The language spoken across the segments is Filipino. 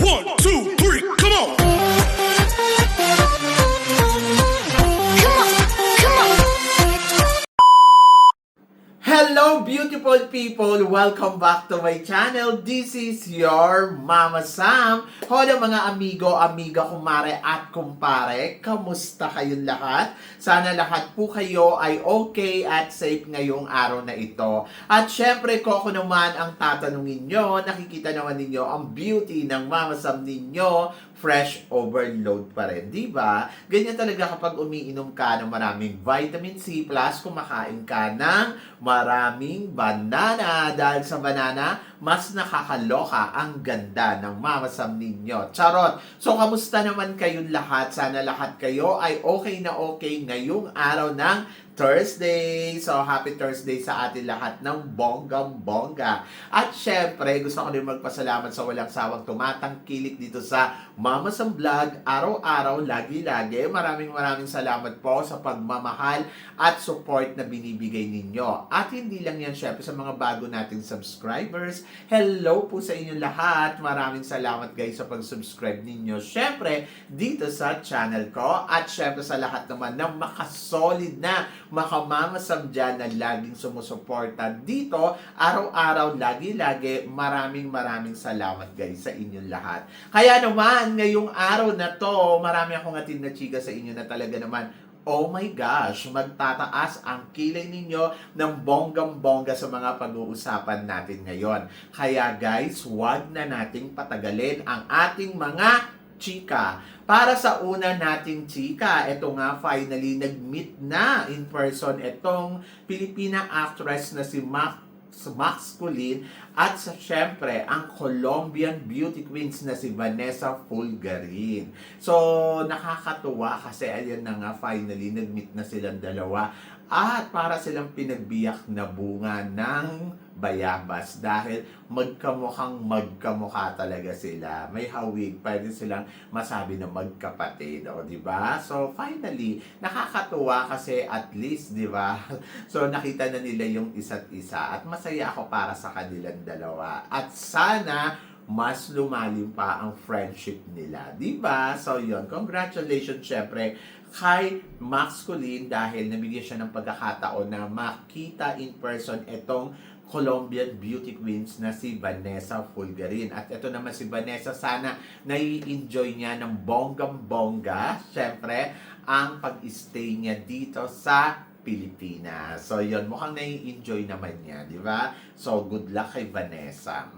1, 2, 3, come on! Hello beautiful people! Welcome back to my channel. This is your Mama Sam. Hola mga amigo, amiga, kumare at kumpare. Kamusta kayong lahat? Sana lahat po kayo ay okay at safe ngayong araw na ito. At syempre ko ako naman ang tatanungin nyo. Nakikita naman ninyo ang beauty ng Mama Sam ninyo. Fresh overload pa rin, di ba? Ganyan talaga kapag umiinom ka ng maraming vitamin C plus kumakain ka ng maraming banana. Dahil sa banana, mas nakakaloka ang ganda ng Mama Sam ninyo. Charot! So, kamusta naman kayong lahat? Sana lahat kayo ay okay na okay ngayong araw ng Thursday. So, happy Thursday sa atin lahat ng bonggang-bongga. At syempre, gusto ko din magpasalamat sa walang sawang tumatangkilik dito sa Mama Sam Vlog. Araw-araw, lagi-lagi. Maraming salamat po sa pagmamahal at support na binibigay ninyo. At hindi lang yan, syempre, sa mga bago nating subscribers. Hello po sa inyo lahat. Maraming salamat guys sa pag-subscribe ninyo. Syempre, dito sa channel ko. At syempre sa lahat naman na makasolid na Mama Sam dyan na laging sumusuporta dito, araw-araw, lagi-lagi. Maraming salamat guys sa inyong lahat. Kaya naman, ngayong araw na to, marami akong atin na chika sa inyo na talaga naman, oh my gosh, magtataas ang kilay ninyo ng bonggang-bongga sa mga pag-uusapan natin ngayon. Kaya guys, huwag na nating patagalin ang ating mga chika. Para sa una nating chika, ito nga finally nag-meet na in person itong Pilipina actress na si Max Colin at syempre ang Colombian beauty queens na si Vanessa Fulgarin. So, nakakatuwa kasi ayan na nga finally nag-meet na silang dalawa at para silang pinagbiyak na bunga ng bayabas dahil magkamukha talaga sila. May hawig, pwede silang masabi na magkapatid, o di ba? So finally, nakakatuwa kasi at least, di ba? So nakita na nila yung isa't isa at masaya ako para sa kanilang dalawa. At sana mas lumalim pa ang friendship nila, di ba? So yun, congratulations syempre kay Max Colin dahil nabigyan siya ng pagkakataon na makita in person itong Colombian beauty queens na si Vanessa Fulgarin. At ito naman si Vanessa, sana nai-enjoy niya ng bonggang-bongga, syempre, ang pag-stay niya dito sa Pilipinas. So, yun, mukhang nai-enjoy naman niya, di ba? So, good luck kay Vanessa.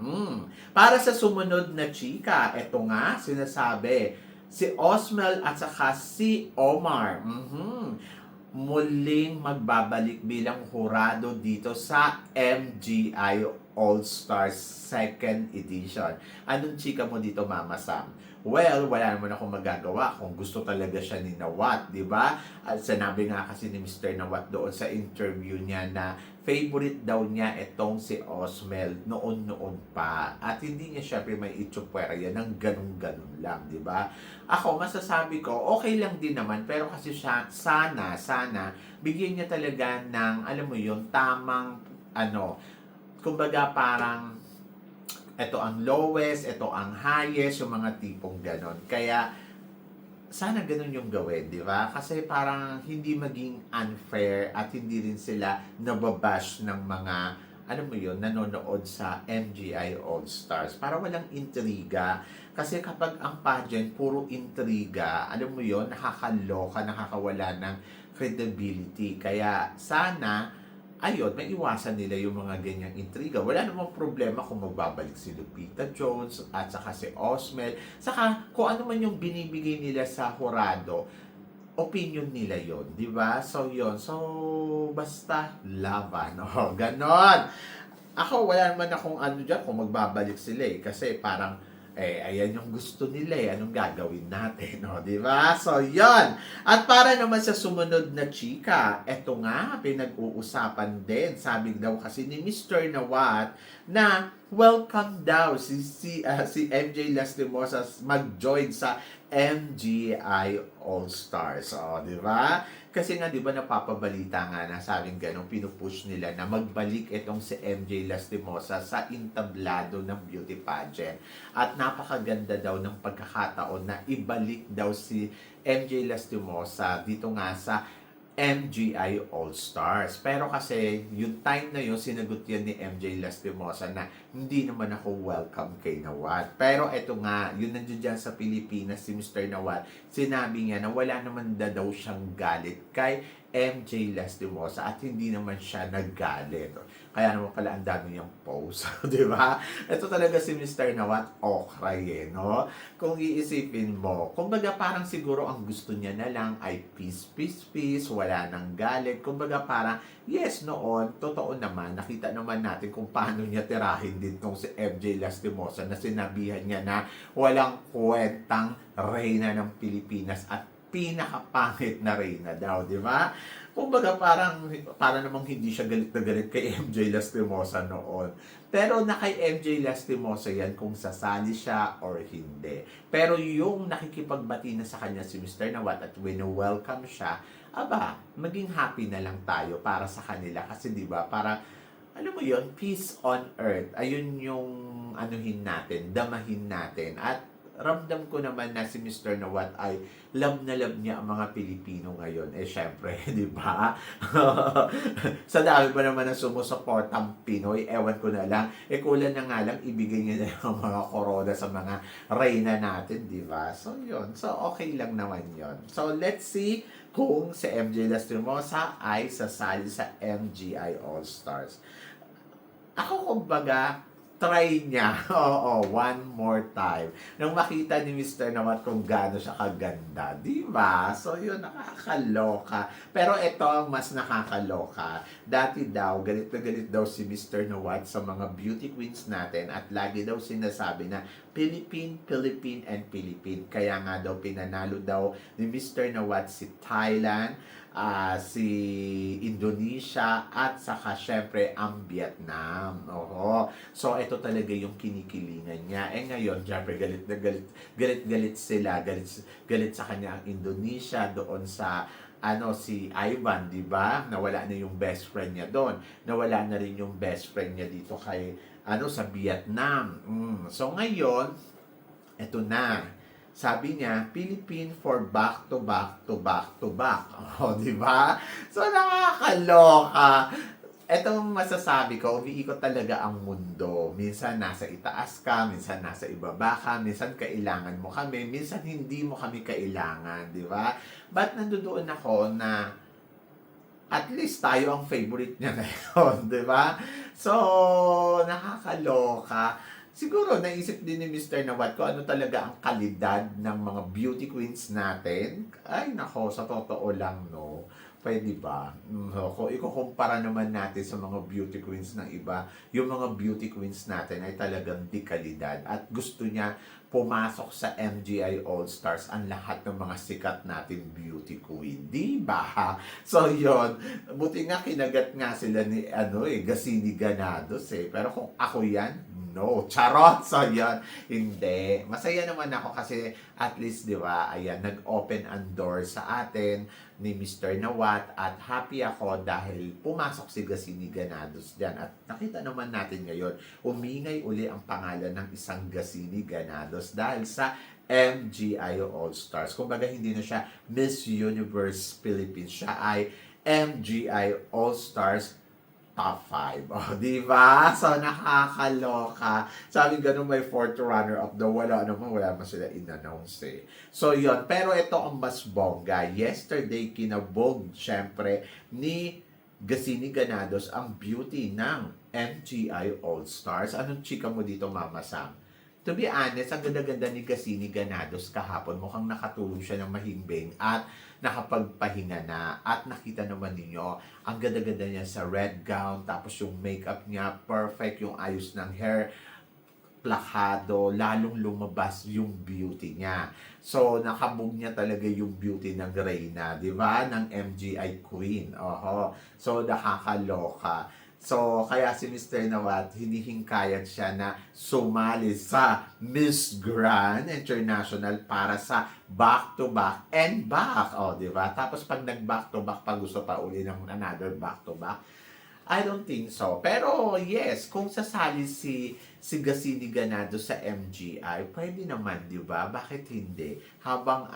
Para sa sumunod na chika, ito nga, sinasabi, si Osmel at saka si Omar. Muling magbabalik bilang hurado dito sa MGI All-Stars 2nd Edition. Anong chika mo dito, Mama Sam? Well, wala naman akong magagawa kung gusto talaga siya ni Nawat, di ba? At sinabi nga kasi ni Mr. Nawat doon sa interview niya na favorite daw niya itong si Osmel noon pa. At hindi niya syempre may itsupwera yan ng ganun lang, di ba? Ako, masasabi ko, okay lang din naman, pero kasi siya, sana, bigyan niya talaga ng, alam mo yun, tamang, kumbaga parang, ito ang lowest, ito ang highest, yung mga tipong ganon. Kaya, sana ganun yung gawin, di ba? Kasi parang hindi maging unfair at hindi rin sila nababash ng mga, alam mo yun, nanonood sa MGI All-Stars. Para walang intriga. Kasi kapag ang pageant, puro intriga, alam mo yun, nakakaloka, nakakawala ng credibility. Kaya sana, ayun, may iwasan nila yung mga ganyang intriga. Wala namang problema kung magbabalik si Lupita Jones at saka si Osmel. Saka kung ano man yung binibigay nila sa hurado, opinion nila yon, di ba? So yun, so basta laban, no? Ganon. Ako, wala naman akong dyan kung magbabalik sila kasi parang ayan yung gusto nila anong gagawin natin, no? Di ba? So, yon. At para naman sa sumunod na chika, eto nga, pinag-uusapan din. Sabi daw kasi ni Mr. Nawat na welcome daw si MJ Lastimosa mag-join sa MGI All-Stars. O, di ba? Kasi nga, di ba, napapabalita nga na sabing ganun, pinupush nila na magbalik itong si MJ Lastimosa sa entablado ng beauty pageant. At napakaganda daw ng pagkakataon na ibalik daw si MJ Lastimosa dito nga sa MGI All-Stars. Pero kasi, yung time na yun, sinagot yan ni MJ Lastimosa na hindi naman ako welcome kay Nawat. Pero eto nga, yun nandiyan dyan sa Pilipinas, si Mr. Nawat, sinabi niya na wala naman daw siyang galit kay MJ Lastimosa at hindi naman siya naggalit. Kaya naman pala ang dami niyang post, di ba? Ito talaga si Mr. Nawat, okray no? Kung iisipin mo, kumbaga parang siguro ang gusto niya na lang ay peace, peace, peace, wala nang galit. Kumbaga parang, yes, noon, totoo naman, nakita naman natin kung paano niya tirahin din tong si MJ Lastimosa na sinabihan niya na walang kwentang reyna ng Pilipinas at pinakapangit na reyna daw, di ba? Kumbaga para namang hindi siya galit na galit kay MJ Lastimosa noon. Pero na kay MJ Lastimosa yan kung sasali siya or hindi. Pero yung nakikipagbati na sa kanya si Mr. Nawat at wino-welcome siya, aba, maging happy na lang tayo para sa kanila. Kasi di ba, para alam mo yon, peace on earth. Ayun yung anuhin natin, damahin natin. At ramdam ko naman na si Mr. Nawat ay love na love niya ang mga Pilipino ngayon. Eh, syempre, di ba? Sa dami pa naman na sumusuportang Pinoy, ewan ko na lang. Eh, kulang na nga lang, ibigay niya na yung mga korona sa mga reyna natin, di ba? So, yun. So, okay lang naman yun. So, let's see kung si MJ Lastimosa ay sasali sa MGI All-Stars. Ako, kumbaga, try niya. Oo, one more time. Nung makita ni Mr. Nawat kung gaano siya kaganda. Di ba? So, yun, nakakaloka. Pero ito ang mas nakakaloka. Dati daw, galit na galit daw si Mr. Nawat sa mga beauty queens natin at lagi daw sinasabi na Philippine, Philippine, and Philippine. Kaya nga daw, pinanalo daw ni Mr. Nawat si Thailand, si Indonesia, at saka syempre ang Vietnam. Oo. So, ito talaga yung kinikilingan niya. Eh ngayon, syempre, galit sila. Galit sa kanya ang Indonesia doon sa si Ivan, di ba? Nawala na yung best friend niya doon. Nawala na rin yung best friend niya dito kay sa Vietnam. So ngayon, eto na. Sabi niya, Philippine for back to back to back to back. O, di ba? So, nakakaloka. Etong masasabi ko, umiikot talaga ang mundo. Minsan nasa itaas ka, minsan nasa ibaba ka, minsan kailangan mo kami, minsan hindi mo kami kailangan, di ba? But nandoon ako na at least tayo ang favorite niya ngayon, di ba? So, nakakaloka. Siguro, naisip din ni Mr. Nawat ko ano talaga ang kalidad ng mga beauty queens natin. Ay, nako, sa totoo lang, no? Pwede ba? Kung ikukumpara naman natin sa mga beauty queens ng iba, yung mga beauty queens natin ay talagang di kalidad. At gusto niya pumasok sa MGI All-Stars ang lahat ng mga sikat natin beauty queen. Di ba? So, yon. Buti nga kinagat nga sila ni Gasini Ganados eh. Pero kung ako yan, no. Charot! So, yan. Hindi. Masaya naman ako kasi at least, di ba, ayan, nag-open ang door sa atin ni Mr. Nawat at happy ako dahil pumasok si Gasini Ganados dyan. At nakita naman natin ngayon, umingay uli ang pangalan ng isang Gasini Ganados dahil sa MGI All-Stars. Kumbaga, hindi na siya Miss Universe Philippines. Siya ay MGI All-Stars top 5. Oh, di ba? So, nakakaloka. Sabi ganun may fourth runner-up daw. Wala man sila in-announce eh. So, yon. Pero ito ang mas bongga. Yesterday, kinabog, syempre, ni Gasini Ganados ang beauty ng MGI All-Stars. Anong chika mo dito, Mama Sam? To be honest, ang ganda-ganda ni Gasini Ganados kahapon. Mukhang nakatulog siya ng mahimbing at nakapagpahinga na. At nakita naman ninyo, ang ganda-ganda niya sa red gown. Tapos yung makeup niya, perfect. Yung ayos ng hair, plakado, lalong lumabas yung beauty niya. So, nakabog niya talaga yung beauty ng Reyna, di ba? Ng MGI Queen. Oho. So, nakakaloka. So, kaya si Mr. Nawat, hinihingkayat siya na sumali sa Miss Grand International para sa back-to-back and back. O, di ba? Tapos pag nag-back-to-back, pag gusto pa uli ng another back-to-back, I don't think so. Pero yes, kung sasali si Gasini Ganado sa MGI, pwede naman, di ba? Bakit hindi? Habang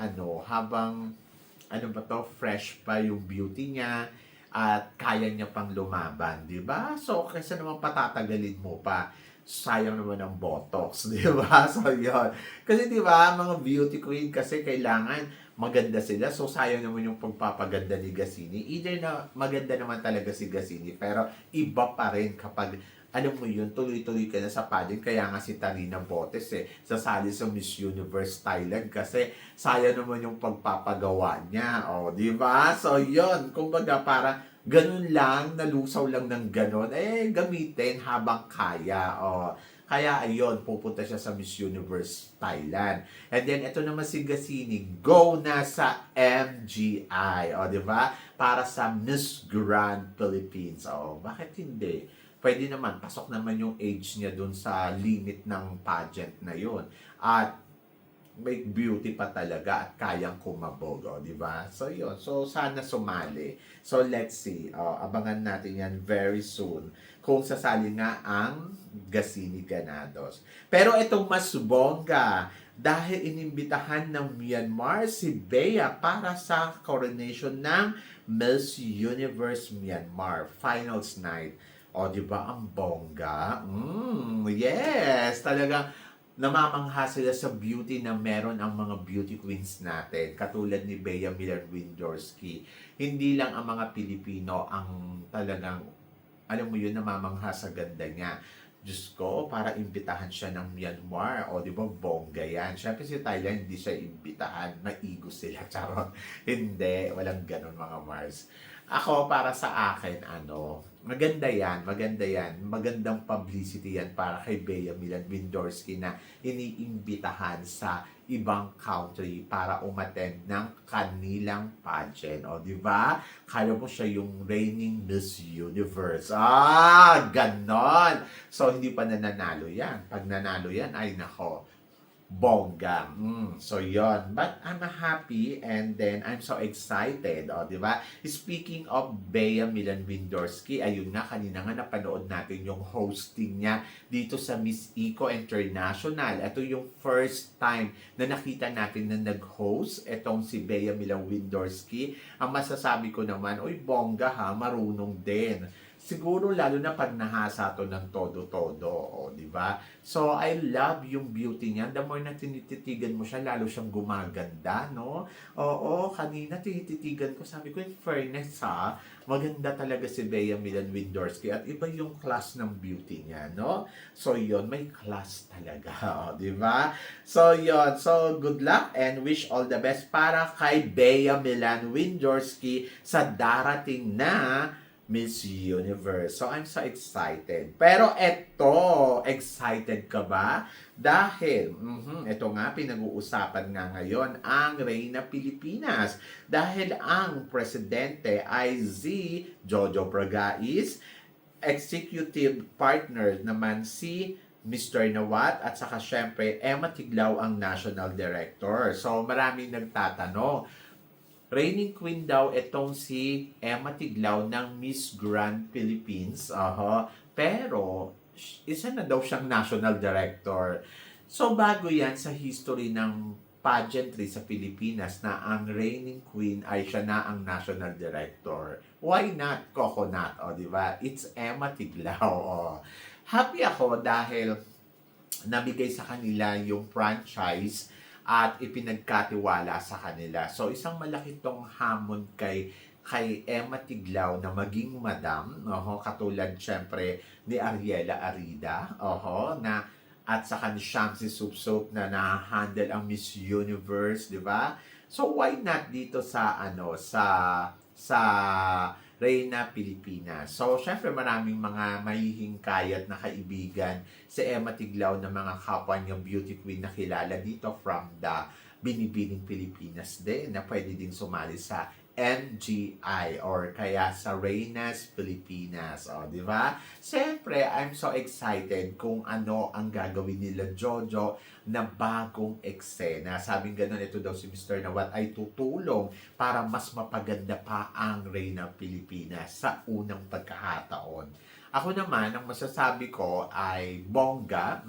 ba to, fresh pa yung beauty niya at kaya niya pang lumaban, di ba? So, kaysa naman patatagalin mo pa, sayang naman ang botox, di ba? So, yun. Kasi di ba, mga beauty queen kasi kailangan maganda sila. So, sayang naman yung pagpapaganda ni Gasini. Either na maganda naman talaga si Gasini, pero iba pa rin kapag alam mo yun, tuloy-tuloy ka na sa pageant. Kaya nga si Tarina Botes sasali sa Miss Universe Thailand kasi sayang naman yung pagpapagawa niya. O, di ba? So, yun. Kumbaga, para ganun lang, nalusaw lang ng ganun, gamitin habang kaya. O, kaya ayun, pupunta siya sa Miss Universe Thailand. And then, ito naman si Gasini, go na sa MGI. O, di ba? Para sa Miss Grand Philippines. O, bakit hindi? Pwede naman, pasok naman yung age niya dun sa limit ng pageant na yun. At may beauty pa talaga at kayang kumabog, di ba? So, yun. So, sana sumali. So, let's see. Abangan natin yan very soon kung sasali nga ang Gasini Ganados. Pero itong mas bongga, dahil inimbitahan ng Myanmar si Bea para sa coronation ng Miss Universe Myanmar Finals Night. O, di ba, ang bongga? Yes! Talagang namamangha sila sa beauty na meron ang mga beauty queens natin. Katulad ni Bea Miller-Windorski. Hindi lang ang mga Pilipino ang talagang, alam mo yun, namamangha sa ganda niya. Diyos ko, para imbitahan siya ng Myanmar. O, di ba, bongga yan. Siyempre si Thailand, hindi siya imbitahan. Maigo sila, charot. Hindi, walang ganun mga Mars. Ako, para sa akin, maganda yan. Magandang publicity yan para kay Bea Miller-Windorski na iniimbitahan sa ibang country para umattend ng kanilang pageant. O, di ba? Kala mo siya yung reigning Miss Universe. Ganon! So, hindi pa nananalo yan. Pag nanalo yan, ay nako, bongga. So, yon. But I'm happy and then I'm so excited. O, di ba? Speaking of Bea Miller-Windorski, ayun nga, kanina nga napanood natin yung hosting niya dito sa Miss Eco International. Ito yung first time na nakita natin na nag-host itong si Bea Miller-Windorski. Ang masasabi ko naman, uy, bongga ha, marunong din. Siguro lalo na pag nahasa to ng todo-todo, di ba? So, I love yung beauty niya. The more na tinititigan mo siya, lalo siyang gumaganda, no? Oo, kanina tinititigan ko, sabi ko, in fairness ha, maganda talaga si Bea Miller-Windorski at iba yung class ng beauty niya, no? So, yon, may class talaga, di ba? So, yon. So, good luck and wish all the best para kay Bea Miller-Windorski sa darating na Miss Universe. So, I'm so excited. Pero excited ka ba? Dahil, ito nga, pinag-uusapan nga ngayon ang Reyna Pilipinas. Dahil ang presidente ay si Jojo Bragais, executive partner naman si Mr. Nawat at saka syempre Emma Tiglao ang national director. So, maraming nagtatanong, reigning queen daw itong si Emma Tiglao ng Miss Grand Philippines. Pero, isa na daw siyang national director. So, bago yan sa history ng pageantry sa Pilipinas na ang reigning queen ay siya na ang national director. Why not Coconut? Di ba? It's Emma Tiglao. Happy ako dahil nabigay sa kanila yung franchise at ipinagkatiwala sa kanila. So, isang malaki tong hamon kay Emma Tiglao na maging madam, katulad syempre ni Ariela Arida, at saka ni Shamsi Supsop na na-handle ang Miss Universe, di ba? So, why not dito sa Reyna Pilipinas. So, syempre maraming mga mahihingkayat na kaibigan si Emma Tiglao na mga kapwa niya beauty queen na kilala dito from the Binibining Pilipinas din na pwede din sumali sa MGI or kaya sa Reynas Pilipinas. O, di ba? Siyempre, I'm so excited kung ano ang gagawin nila Jojo na bagong eksena. Sabing ganun, ito daw si Mr. Nawat ay tutulong para mas mapaganda pa ang Reyna Pilipinas sa unang pagkakataon. Ako naman, ang masasabi ko ay bongga.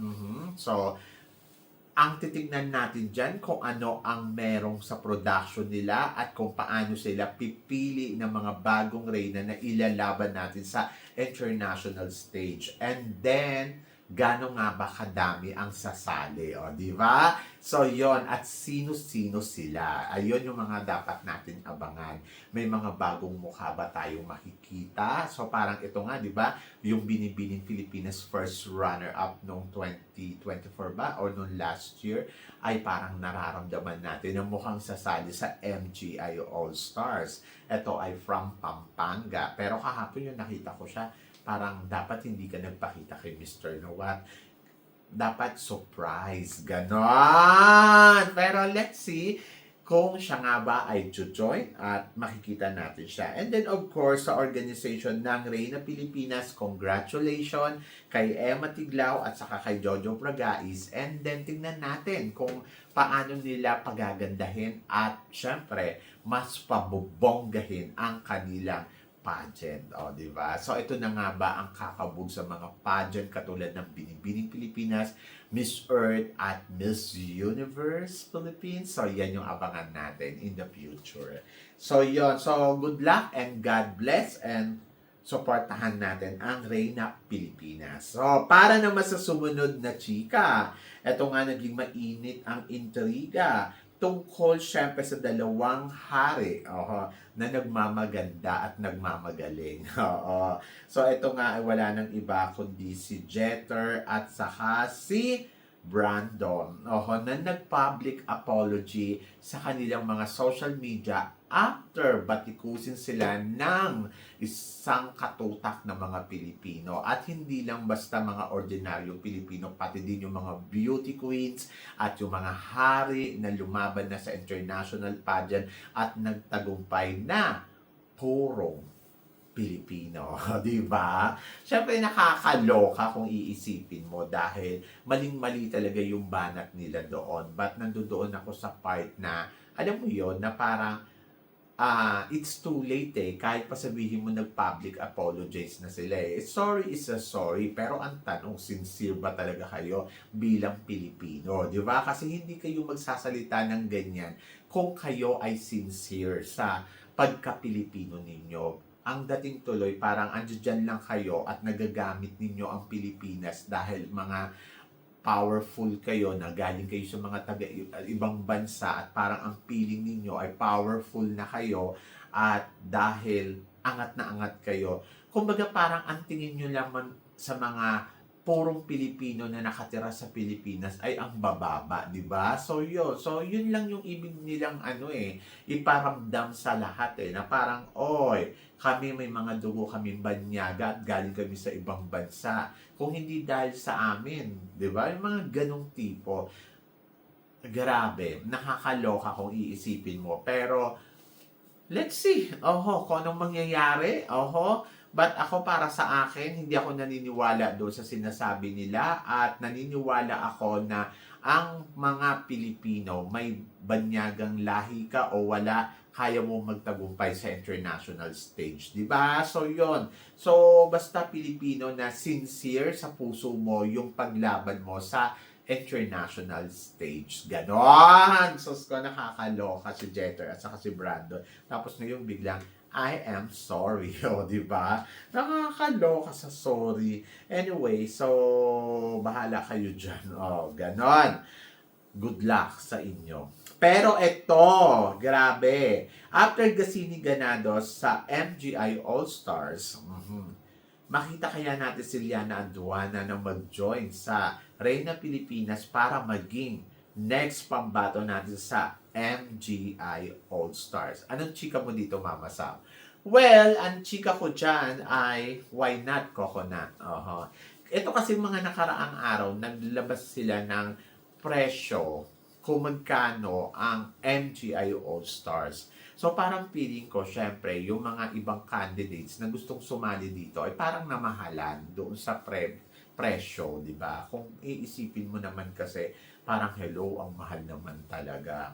So, ang titignan natin dyan kung ano ang merong sa production nila at kung paano sila pipili ng mga bagong reyna na ilalaban natin sa international stage. And then, gano'n nga ba kadami ang sasali, o, di ba? So, yon at sino-sino sila. Ayun yung mga dapat natin abangan. May mga bagong mukha ba tayong makikita? So, parang ito nga, di ba? Yung binibining Pilipinas first runner-up noong 2024 ba? Or noong last year, ay parang nararamdaman natin na mukhang sasali sa MGI All-Stars. Ito ay from Pampanga. Pero kahapon yung nakita ko siya, parang dapat hindi ka nagpakita kay Mr. Nawat. Dapat surprise. Ganon! Pero let's see kung siya nga ba ay join at makikita natin siya. And then of course, sa organization ng Reyna Pilipinas, congratulations kay Emma Tiglao at saka kay Jojo Bragais. And then tingnan natin kung paano nila pagagandahin at syempre, mas pabubonggahin ang kanilang pageant. O, di ba? So, ito na nga ba ang kakabog sa mga pageant katulad ng Binibining Pilipinas, Miss Earth, at Miss Universe Philippines? So, yan yung abangan natin in the future. So, yon. So, good luck and God bless and supportahan natin ang Reyna Pilipinas. So, para naman sa sumunod na chika, ito nga naging mainit ang intriga tungkol syempre sa dalawang hari na nagmamaganda at nagmamagaling. So ito nga ay wala nang iba kundi si Jeter at saka si Brandon na nag-public apology sa kanilang mga social media after batikusin sila ng isang katutak na mga Pilipino. At hindi lang basta mga ordinaryong Pilipino, pati din yung mga beauty queens at yung mga hari na lumaban na sa international pageant at nagtagumpay na purong Pilipino, di ba? Siyempre nakakaloka kung iisipin mo dahil maling-mali talaga yung banat nila doon. But nandoon ako sa part na, alam mo yon na parang it's too late kahit pa sabihin mo nag-public apologize na sila Sorry is a sorry, pero ang tanong, sincere ba talaga kayo bilang Pilipino? Di ba? Kasi hindi kayo magsasalita ng ganyan kung kayo ay sincere sa pagka-Pilipino ninyo. Ang dating tuloy, parang andyan lang kayo at nagagamit ninyo ang Pilipinas dahil mga powerful kayo na galing kayo sa mga ibang bansa at parang ang feeling ninyo ay powerful na kayo at dahil angat na angat kayo. Kumbaga parang ang tingin nyo naman sa mga purong Pilipino na nakatira sa Pilipinas ay ang bababa, di ba? So yun lang yung ibig nilang iparamdam sa lahat na parang, oy, kami may mga dugo kaming banyaga at galing kami sa ibang bansa. Kung hindi dahil sa amin, di ba? Yung mga ganong tipo, grabe, nakakaloka kung iisipin mo. Pero, let's see, kung anong mangyayari, But ako para sa akin, hindi ako naniniwala doon sa sinasabi nila at naniniwala ako na ang mga Pilipino may banyagang lahi ka o wala, kaya mo magtagumpay sa international stage. Diba? So, yon. So, basta Pilipino na sincere sa puso mo yung paglaban mo sa international stage. Ganon! So, nakakaloka si Jeter at saka si Brandon. Tapos ngayon biglang, I am sorry. O, di ba? Nakakaloka sa sorry. Anyway, so, bahala kayo dyan. O, ganon. Good luck sa inyo. Pero ito, grabe. After Gasini Ganados sa MGI All-Stars, makita kaya natin si Liana Anduana na mag-join sa Reyna Pilipinas para maging next pambato natin sa MGI All-Stars. Anong chika mo dito, Mama Sam? Well, ang chika ko dyan ay why not coconut? Ito kasi mga nakaraang araw, naglabas sila ng presyo kung magkano ang MGI All-Stars. So parang feeling ko, syempre, yung mga ibang candidates na gustong sumali dito ay parang namahalan doon sa presyo, di ba? Kung iisipin mo naman kasi, parang hello, ang mahal naman talaga.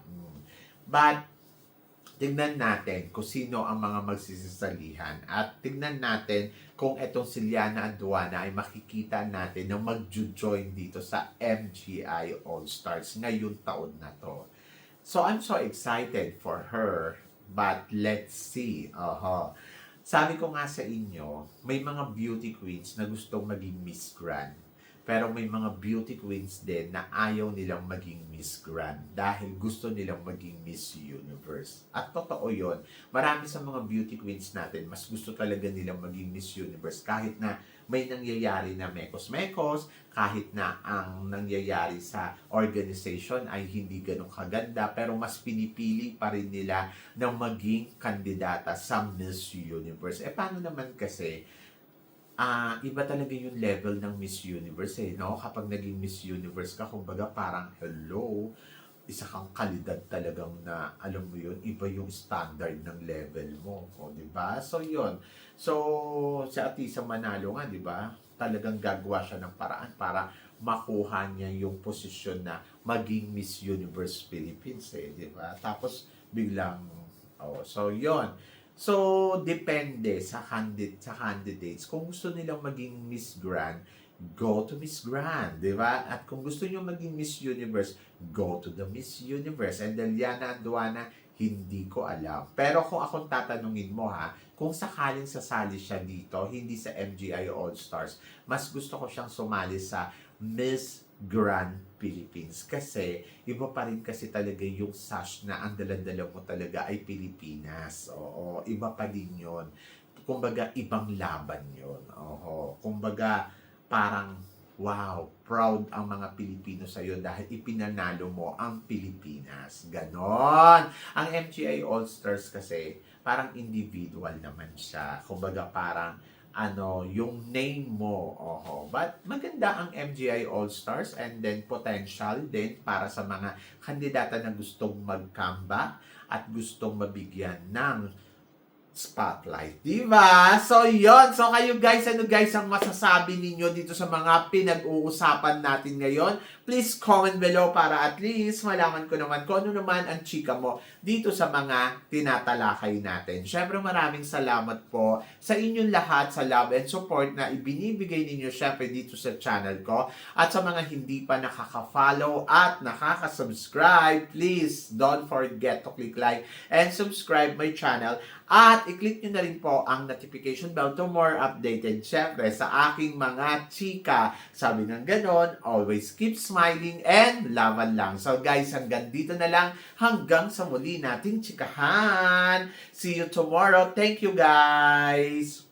But, tignan natin kung sino ang mga magsisisalihan at tignan natin kung etong si Liana Aduana ay makikita natin na mag-join dito sa MGI All-Stars ngayong taon na to. So, I'm so excited for her, but let's see. Sabi ko nga sa inyo, may mga beauty queens na gustong maging Miss Grand. Pero may mga beauty queens din na ayaw nilang maging Miss Grand dahil gusto nilang maging Miss Universe. At totoo yun. Marami sa mga beauty queens natin, mas gusto talaga nilang maging Miss Universe kahit na may nangyayari na mekos-mekos, kahit na ang nangyayari sa organization ay hindi ganun kaganda, pero mas pinipili pa rin nila na maging kandidata sa Miss Universe. Paano naman kasi iba talaga yung level ng Miss Universe no? Kapag naging Miss Universe ka, kumbaga parang hello, isa kang kalidad talagang na, alam mo yun, iba yung standard ng level mo, di ba? So yun. So si Atisa Manalo nga, di ba? Talagang gagawa siya ng paraan para makuha niya yung posisyon na maging Miss Universe Philippines di ba? Tapos biglang so yun. So, depende sa candidates. Kung gusto nilang maging Miss Grand, go to Miss Grand, di ba? At kung gusto niyo maging Miss Universe, go to the Miss Universe. And then, Liana Aduana, hindi ko alam. Pero kung akong tatanungin mo kung sakaling sasali siya dito, hindi sa MGI All-Stars, mas gusto ko siyang sumali sa Miss Grand Philippines. Kasi, iba pa rin kasi talaga yung sash na ang daladala mo talaga ay Pilipinas. Oo, iba pa din yun. Kumbaga, ibang laban yun. Kumbaga, parang, wow, proud ang mga Pilipino sa'yo dahil ipinanalo mo ang Pilipinas. Ganon. Ang MGI All-Stars kasi, parang individual naman siya. Kumbaga, parang, yung name mo. But maganda ang MGI All-Stars and then potential din para sa mga kandidata na gustong mag-comeback at gustong mabigyan ng spotlight. Diba? So, yon. So, kayo guys, ano guys ang masasabi ninyo dito sa mga pinag-uusapan natin ngayon? Please comment below para at least malaman ko naman kung ano naman ang chika mo dito sa mga tinatalakay natin. Syempre, maraming salamat po sa inyong lahat sa love and support na ibinibigay ninyo syempre dito sa channel ko. At sa mga hindi pa nakaka-follow at nakaka-subscribe, please don't forget to click like and subscribe my channel. At i-click nyo na rin po ang notification bell to more updated syempre sa aking mga chika. Sabi ng ganon, always keep smiling and laban lang. So guys, hanggang dito na lang. Hanggang sa muli nating chikahan. See you tomorrow. Thank you guys.